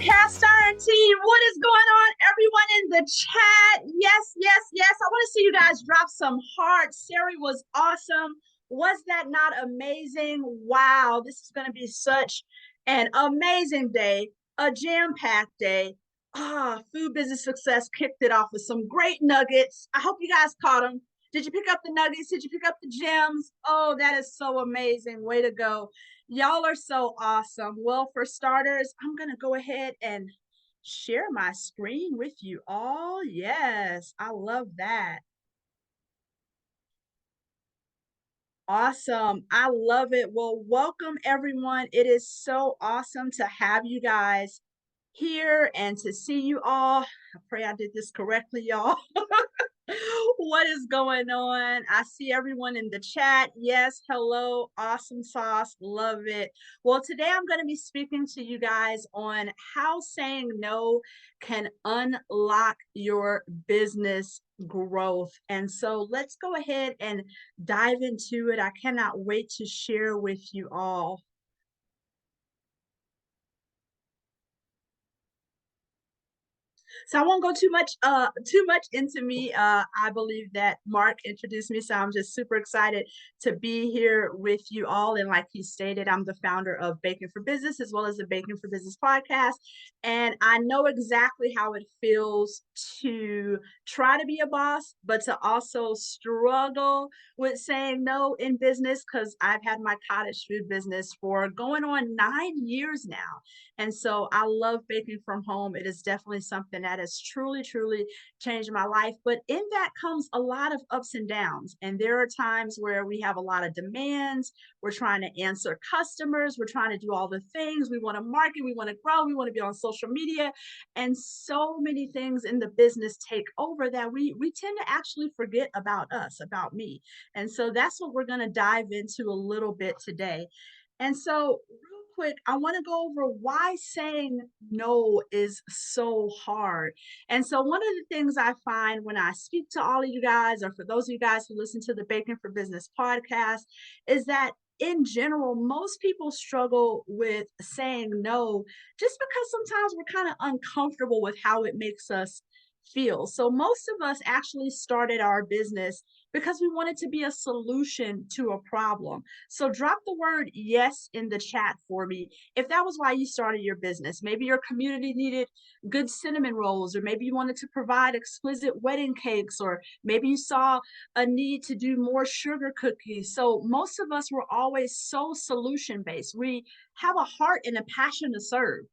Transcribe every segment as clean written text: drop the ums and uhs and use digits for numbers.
Cast Iron Team, what is going on, everyone in the chat? Yes, yes, yes. I want to see you guys drop some hearts. Sari was awesome. Was that not amazing? Wow, this is going to be such an amazing day, a jam-packed day. Food business success kicked it off with some great nuggets. I hope you guys caught them. Did you pick up the nuggets? Did you pick up the gems? Oh, that is so amazing. Way to go. Y'all are so awesome. Well, for starters, I'm going to go ahead and share my screen with you all. Yes, I love that. Awesome. I love it. Well, welcome everyone. It is so awesome to have you guys here and to see you all. I pray I did this correctly, y'all. What is going on? I see everyone in the chat. Yes, hello, awesome sauce, love it. Well, today I'm going to be speaking to you guys on how saying no can unlock your business growth. And so let's go ahead and dive into it. I cannot wait to share with you all. So I won't go too much into me. I believe that Mark introduced me, so I'm just super excited to be here with you all. And like he stated, I'm the founder of Bacon for Business as well as the Bacon for Business podcast. And I know exactly how it feels to try to be a boss, but to also struggle with saying no in business, because I've had my cottage food business for going on 9 years now. And so I love baking from home. It is definitely something that has truly, truly changed my life. But in that comes a lot of ups and downs. And there are times where we have a lot of demands. We're trying to answer customers. We're trying to do all the things. We want to market. We want to grow. We want to be on social media. And so many things in the business take over that we tend to actually forget about us, about me. And so that's what we're going to dive into a little bit today. And so, real quick, I want to go over why saying no is so hard. And so, one of the things I find when I speak to all of you guys, or for those of you guys who listen to the Bacon for Business podcast, is that in general, most people struggle with saying no just because sometimes we're kind of uncomfortable with how it makes us feel. So, most of us actually started our business because we wanted to be a solution to a problem. So drop the word yes in the chat for me. If that was why you started your business, maybe your community needed good cinnamon rolls, or maybe you wanted to provide exquisite wedding cakes, or maybe you saw a need to do more sugar cookies. So most of us were always so solution based. We have a heart and a passion to serve.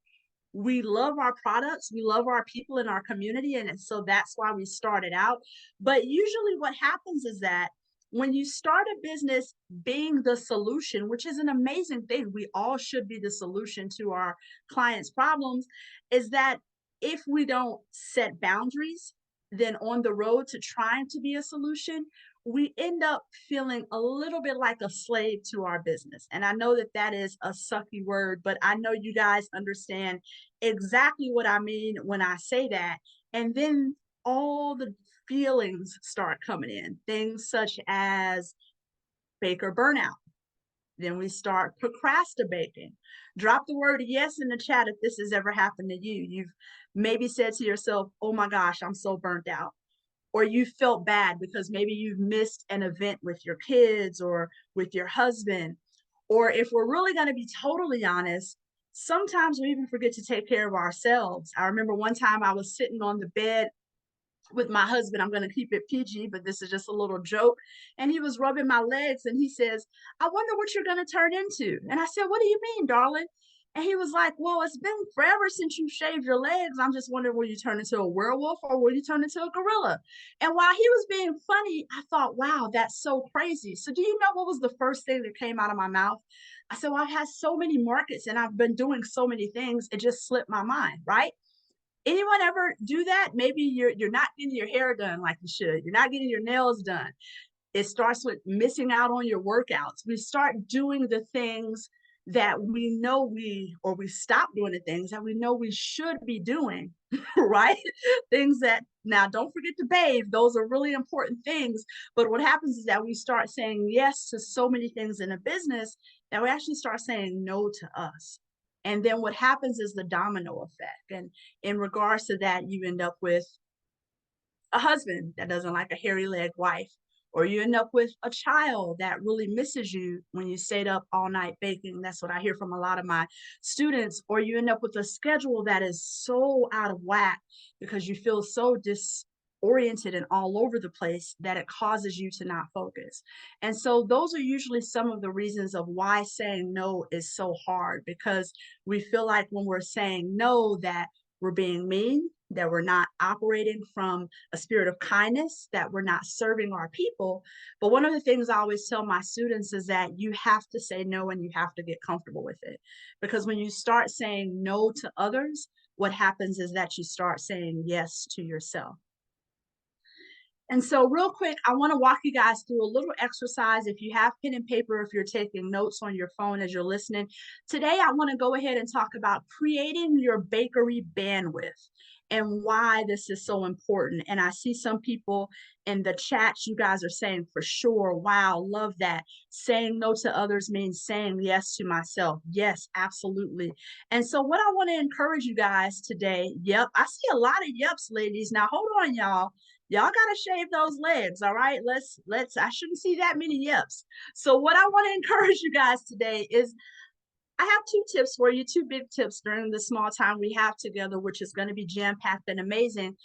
We love our products, we love our people in our community, and so that's why we started out. But usually what happens is that when you start a business being the solution, which is an amazing thing, we all should be the solution to our clients' problems, is that if we don't set boundaries, then on the road to trying to be a solution, we end up feeling a little bit like a slave to our business. And I know that that is a sucky word, but I know you guys understand exactly what I mean when I say that. And then all the feelings start coming in, things such as baker burnout. Then we start procrastinating. Drop the word yes in the chat if this has ever happened to you. You've maybe said to yourself, oh my gosh, I'm so burnt out. Or you felt bad because maybe you've missed an event with your kids or with your husband. Or if we're really going to be totally honest, sometimes we even forget to take care of ourselves. I remember one time I was sitting on the bed with my husband. I'm going to keep it PG, but this is just a little joke. And he was rubbing my legs and he says, I wonder what you're going to turn into. And I said, what do you mean, darling? And he was like, well, it's been forever since you shaved your legs. I'm just wondering, will you turn into a werewolf or will you turn into a gorilla? And while he was being funny, I thought, wow, that's so crazy. So do you know what was the first thing that came out of my mouth? I said, well, I've had so many markets and I've been doing so many things. It just slipped my mind, right? Anyone ever do that? Maybe you're not getting your hair done like you should. You're not getting your nails done. It starts with missing out on your workouts. We start doing the things that we know we stop doing the things that we know we should be doing, right? Things that, now don't forget to bathe. Those are really important things. But what happens is that we start saying yes to so many things in a business that we actually start saying no to us. And then what happens is the domino effect. And in regards to that, you end up with a husband that doesn't like a hairy leg wife, or you end up with a child that really misses you when you stayed up all night baking. That's what I hear from a lot of my students. Or you end up with a schedule that is so out of whack because you feel so disoriented and all over the place that it causes you to not focus. And so those are usually some of the reasons of why saying no is so hard, because we feel like when we're saying no that we're being mean, that we're not operating from a spirit of kindness, that we're not serving our people. But one of the things I always tell my students is that you have to say no and you have to get comfortable with it. Because when you start saying no to others, what happens is that you start saying yes to yourself. And so, real quick, I want to walk you guys through a little exercise. If you have pen and paper, if you're taking notes on your phone as you're listening, today I want to go ahead and talk about creating your bakery bandwidth and why this is so important. And I see some people in the chats, you guys are saying for sure, wow, love that. Saying no to others means saying yes to myself. Yes, absolutely. And so, what I want to encourage you guys today, yep, I see a lot of yeps, ladies. Now, hold on, y'all. Y'all gotta shave those legs, all right? Let's I shouldn't see that many yips. So what I want to encourage you guys today is I have two tips for you, two big tips during the small time we have together, which is going to be jam-packed and amazing.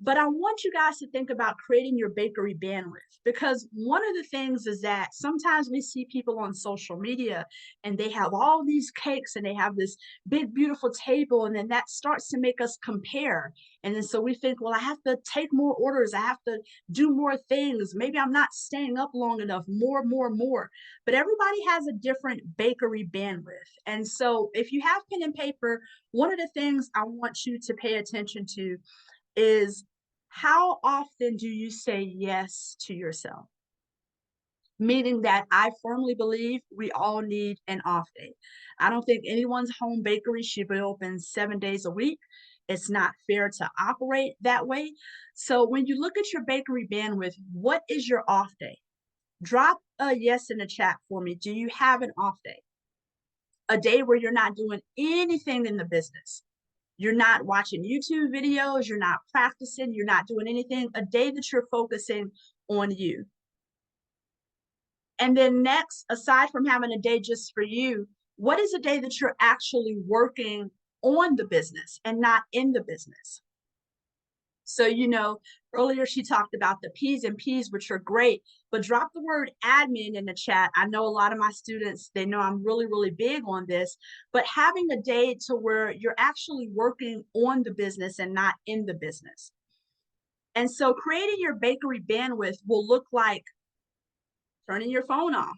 But I want you guys to think about creating your bakery bandwidth, because one of the things is that sometimes we see people on social media and they have all these cakes and they have this big, beautiful table, and then that starts to make us compare. And then so we think, well, I have to take more orders, I have to do more things. Maybe I'm not staying up long enough, more, more, more. But everybody has a different bakery bandwidth. And so if you have pen and paper, one of the things I want you to pay attention to is how often do you say yes to yourself? Meaning that I firmly believe we all need an off day. I don't think anyone's home bakery should be open 7 days a week. It's not fair to operate that way. So when you look at your bakery bandwidth, what is your off day? Drop a yes in the chat for me. Do you have an off day? A day where you're not doing anything in the business. You're not watching YouTube videos, you're not practicing, you're not doing anything, a day that you're focusing on you. And then next, aside from having a day just for you, what is a day that you're actually working on the business and not in the business? So, earlier she talked about the P's and P's, which are great, but drop the word admin in the chat. I know a lot of my students, they know I'm really, really big on this, but having a day to where you're actually working on the business and not in the business. And so creating your bakery bandwidth will look like turning your phone off,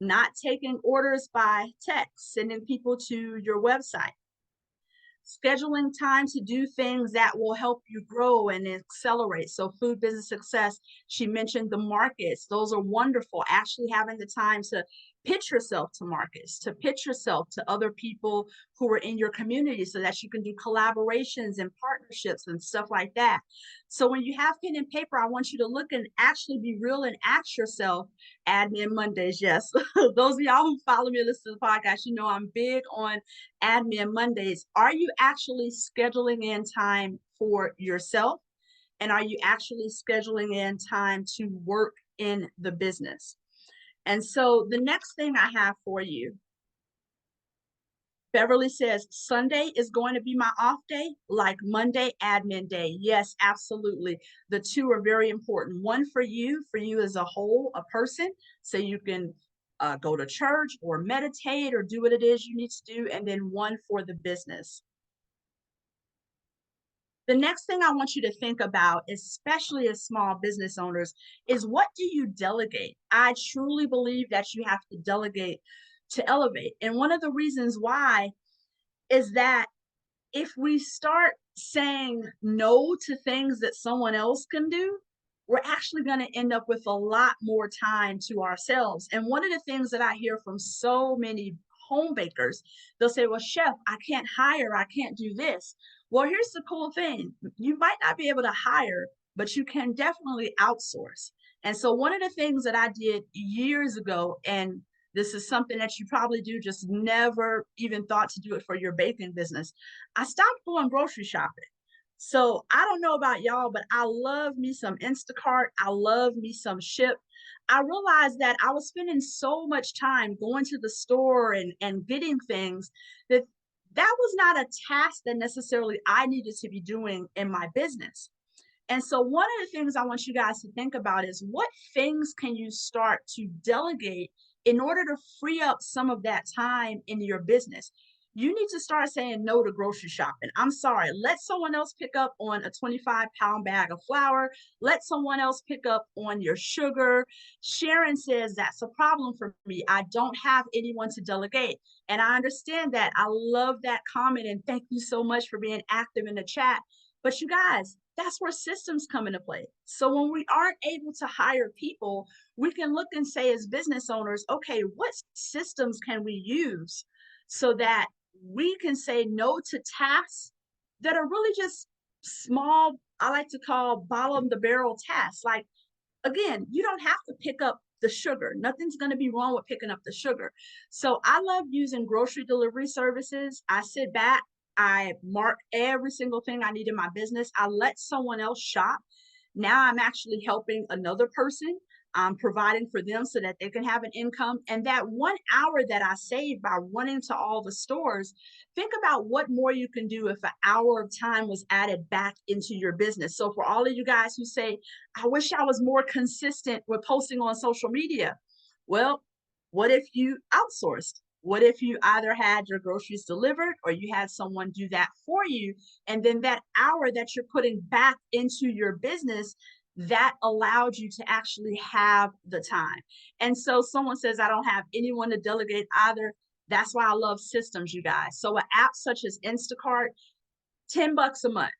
not taking orders by text, sending people to your website, scheduling time to do things that will help you grow and accelerate. So food business success, she mentioned the markets. Those are wonderful. Actually having the time to pitch yourself to markets, to pitch yourself to other people who are in your community so that you can do collaborations and partnerships and stuff like that. So when you have pen and paper, I want you to look and actually be real and ask yourself, admin Mondays, yes. Those of y'all who follow me and listen to the podcast, you know I'm big on admin Mondays. Are you actually scheduling in time for yourself? And are you actually scheduling in time to work in the business? And so the next thing I have for you, Beverly says, Sunday is going to be my off day, like Monday, admin day. Yes, absolutely. The two are very important. One for you as a whole, a person, so you can go to church or meditate or do what it is you need to do, and then one for the business. The next thing I want you to think about, especially as small business owners, is what do you delegate? I truly believe that you have to delegate to elevate. And one of the reasons why is that if we start saying no to things that someone else can do, we're actually going to end up with a lot more time to ourselves. And one of the things that I hear from so many home bakers, they'll say, well, chef, I can't hire, I can't do this. Well, here's the cool thing. You might not be able to hire, but you can definitely outsource. And so one of the things that I did years ago, and This is something that you probably do, just never even thought to do it for your baking business. I stopped going grocery shopping. So I don't know about y'all, but I love me some Instacart. I love me some Ship. I realized that I was spending so much time going to the store and getting things that that was not a task that necessarily I needed to be doing in my business. And so one of the things I want you guys to think about is what things can you start to delegate in order to free up some of that time in your business? You need to start saying no to grocery shopping. I'm sorry. Let someone else pick up on a 25-pound bag of flour. Let someone else pick up on your sugar. Sharon says that's a problem for me. I don't have anyone to delegate. And I understand that. I love that comment. And thank you so much for being active in the chat. But you guys, that's where systems come into play. So when we aren't able to hire people, we can look and say as business owners, okay, what systems can we use so that we can say no to tasks that are really just small, I like to call bottom of the barrel tasks. Like, again, you don't have to pick up the sugar. Nothing's going to be wrong with picking up the sugar. So I love using grocery delivery services. I sit back, I mark every single thing I need in my business. I let someone else shop. Now I'm actually helping another person. I'm providing for them so that they can have an income. And that 1 hour that I save by running to all the stores, think about what more you can do if an hour of time was added back into your business. So for all of you guys who say, I wish I was more consistent with posting on social media. Well, what if you outsourced? What if you either had your groceries delivered or you had someone do that for you? And then that hour that you're putting back into your business, that allowed you to actually have the time. And so someone says, I don't have anyone to delegate either. That's why I love systems, you guys. So an app such as Instacart, $10 a month.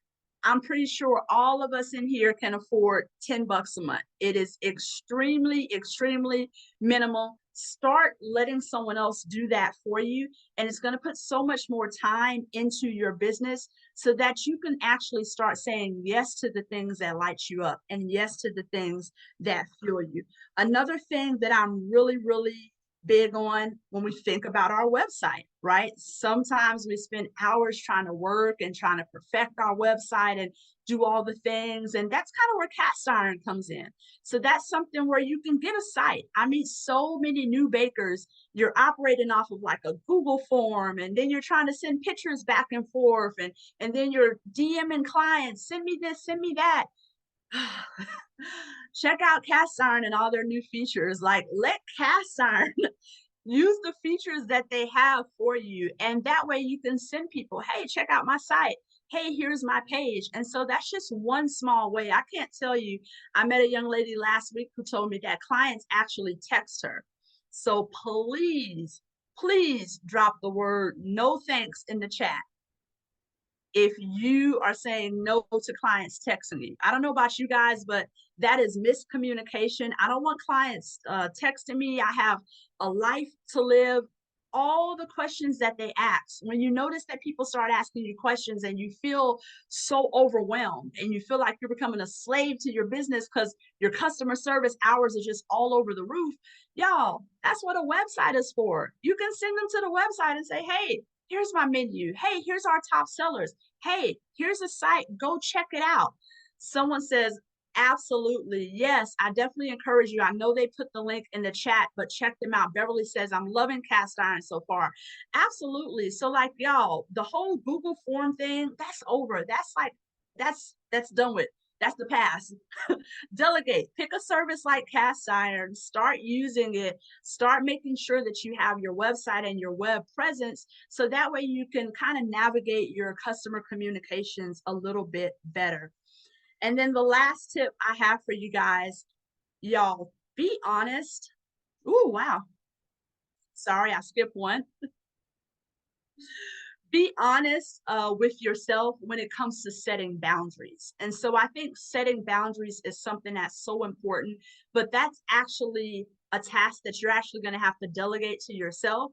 I'm pretty sure all of us in here can afford $10 a month. It is extremely, extremely minimal. Start letting someone else do that for you. And it's going to put so much more time into your business so that you can actually start saying yes to the things that light you up and yes to the things that fuel you. Another thing that I'm really, really big on when we think about our website, right? Sometimes we spend hours trying to work and trying to perfect our website and do all the things. And that's kind of where cast iron comes in. So that's something where you can get a site. I meet so many new bakers. You're operating off of like a Google form, and then you're trying to send pictures back and forth, and then you're DMing clients, send me this, send me that. Check out cast iron and all their new features. Like, let cast iron use the features that they have for you, and that way you can send people, hey, check out my site, hey, here's my page. And so that's just one small way. I can't tell you, I met a young lady last week who told me that clients actually text her. So please, please drop the word no thanks in the chat if you are saying no to clients texting you. I don't know about you guys, but that is miscommunication. I don't want clients texting me. I have a life to live. All the questions that they ask, when you notice that people start asking you questions and you feel so overwhelmed and you feel like you're becoming a slave to your business because your customer service hours are just all over the roof, y'all, that's what a website is for. You can send them to the website and say, hey, here's my menu. Hey, here's our top sellers. Hey, here's a site. Go check it out. Someone says, absolutely. Yes, I definitely encourage you. I know they put the link in the chat, but check them out. Beverly says, I'm loving cast iron so far. Absolutely. So like y'all, the whole Google form thing, that's over. That's like, that's done with. That's the past. Delegate. Pick a service like cast iron. Start using it. Start making sure that you have your website and your web presence so that way you can kind of navigate your customer communications a little bit better. And then the last tip I have for you guys, y'all, be honest. Ooh, wow. Sorry, I skipped one. Be honest with yourself when it comes to setting boundaries. And so I think setting boundaries is something that's so important, but that's actually a task that you're actually going to have to delegate to yourself.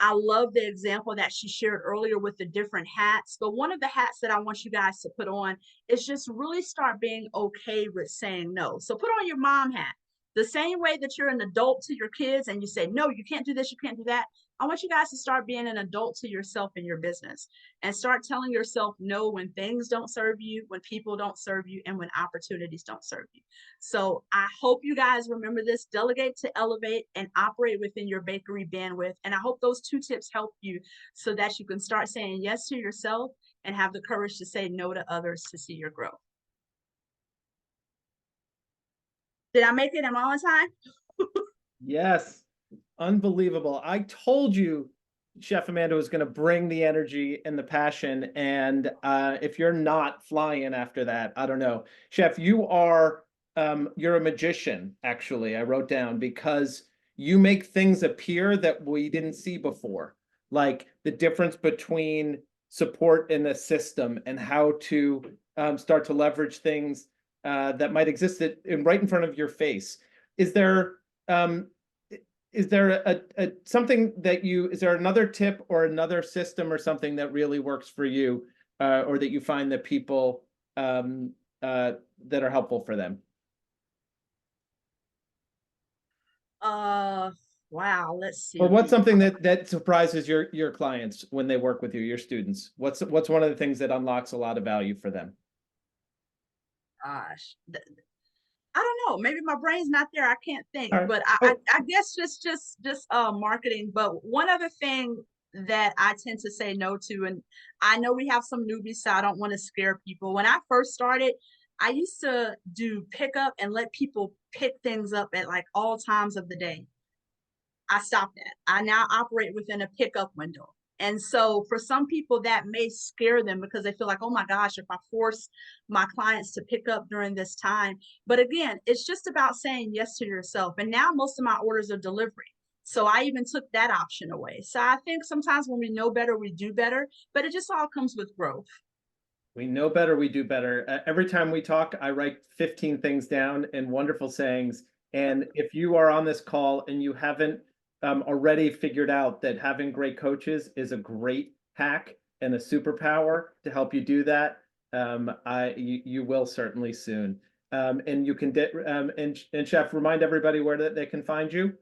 I love the example that she shared earlier with the different hats. But one of the hats that I want you guys to put on is just really start being okay with saying no. So put on your mom hat. The same way that you're an adult to your kids and you say, no, you can't do this, you can't do that. I want you guys to start being an adult to yourself in your business and start telling yourself no when things don't serve you, when people don't serve you, and when opportunities don't serve you. So I hope you guys remember this: delegate to elevate and operate within your bakery bandwidth. And I hope those 2 tips help you so that you can start saying yes to yourself and have the courage to say no to others to see your growth. Did I make it? Am I on time? Yes, unbelievable. I told you Chef Amanda was going to bring the energy and the passion. And if you're not flying after that, I don't know. Chef, you're a magician, actually, I wrote down, because you make things appear that we didn't see before, like the difference between support in a system and how to start to leverage things that might exist right in front of your face. Is there um, is there something that is there another tip or another system or something that really works for you, or that you find that people that are helpful for them? Uh, wow, let's Or what's see. something that surprises your clients when they work with you, your students? What's one of the things that unlocks a lot of value for them? Gosh, I don't know. Maybe my brain's not there. I can't think, All right. but Oh, I guess just marketing. But one other thing that I tend to say no to, and I know we have some newbies, so I don't want to scare people. When I first started, I used to do pickup and let people pick things up at like all times of the day. I stopped that. I now operate within a pickup window. And so for some people that may scare them because they feel like, oh my gosh, if I force my clients to pick up during this time. But again, it's just about saying yes to yourself. And now most of my orders are delivery. So I even took that option away. So I think sometimes when we know better, we do better, but it just all comes with growth. we know better, we do better. Every time we talk, I write 15 things down and wonderful sayings. And if you are on this call and you haven't already figured out that having great coaches is a great hack and a superpower to help you do that, you will certainly soon. And you can and Chef, remind everybody where they can find you.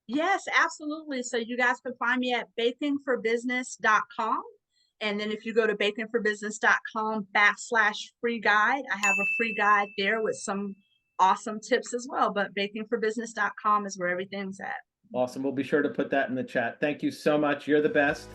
Yes, absolutely. So you guys can find me at bakingforbusiness.com. And then if you go to bakingforbusiness.com/free guide, I have a free guide there with some awesome tips as well. But bakingforbusiness.com is where everything's at. Awesome. We'll be sure to put that in the chat. Thank you so much. You're the best.